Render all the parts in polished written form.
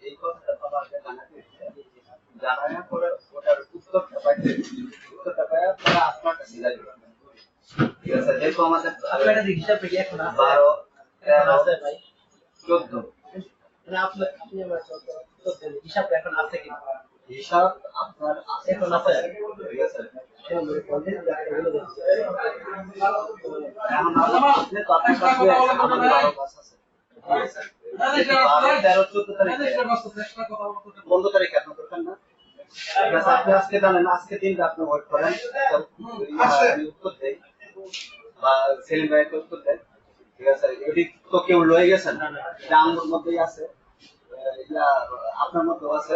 এই কথাটা বাবাকে জানাতে জানানোর পরে ওটার উত্তরটা পাইতে উত্তরটা পাওয়ার পরে আপনার কাছে যাই ঠিক আছে যেহেতু আমাদের আপনারা হিসাব থেকে এখন 12 13 আছে ভাই 14 মানে আপনি আমার হিসাব এখন আছে কি হিসাব আপনার এখন আছে ঠিক আছে এখন আপনি কথা কাছে আমাদের 12 ক্লাস আছে ঠিক আছে 13 14 তারিখে 15 তারিখে আপনি করবেন না ঠিক আছে আপনি আজকে জানেন আজকে দিনটা আপনি ওয়েট করেন উত্তর দেই বা সেলিম ভাই উত্তর দেয় ঠিক আছে এটি তো কেউ লয়ে গেছেন এটা আমার মধ্যেই আছে এটা আপনার মধ্যেও আছে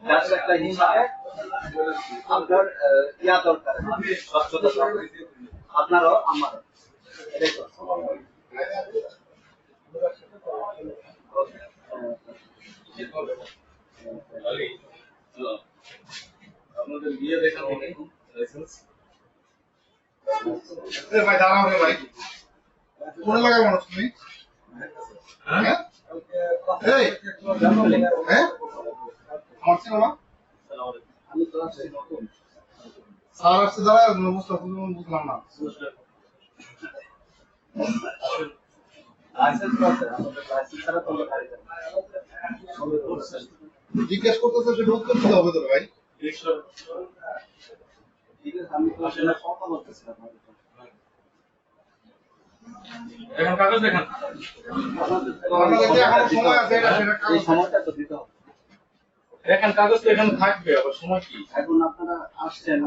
জাস্ট একটা হিসাবে আপনার ইয়া দরকার স্বচ্ছতা আপনারও আমারও দেখো আমাদের বিয়ে দেখা হবে লাইসেন্স ভাই দাঁড়াও রে ভাই কোন লাগা মানুষ তুমি হ্যাঁ এই হ্যাঁ আমার ছিল না আমি তো আছি নতুন স্যার আসছে দাঁড়া বুঝলাম না লাইসেন্স আছে আমাদের লাইসেন্স ছাড়া তো গাড়ি জিজ্ঞেস করতেছে সেটা উত্তর দিতে হবে তো ভাই ঠিক আছে আমি তো আসলে কথা বলতেছিলাম এখন কাগজ দেখেন সময় আছে এই সময়টা তো দিতে হবে দেখেন কাগজ তো এখানে থাকবে আবার সময় কি এখন আপনারা আসছেন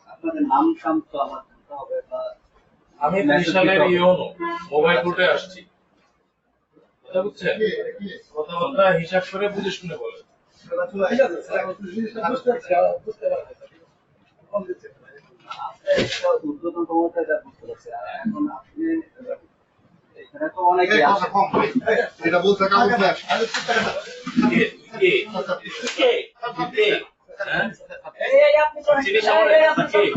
আপনাদের নাম টাম তো আমার দিতে হবে বা আমি বিশালের ইওনো মোবাইল কোর্টে আসছি কথা বুঝছেন কথাবার্তা হিসাব করে বুঝে শুনে বলেন ঠিক আছে স্যার বুঝতে পারছেন উদ্বোধন ক্ষমতা এটা বুঝতে পারছি এখন আপনি এখানে তো অনেক এটা বলতে আগে আগে সরি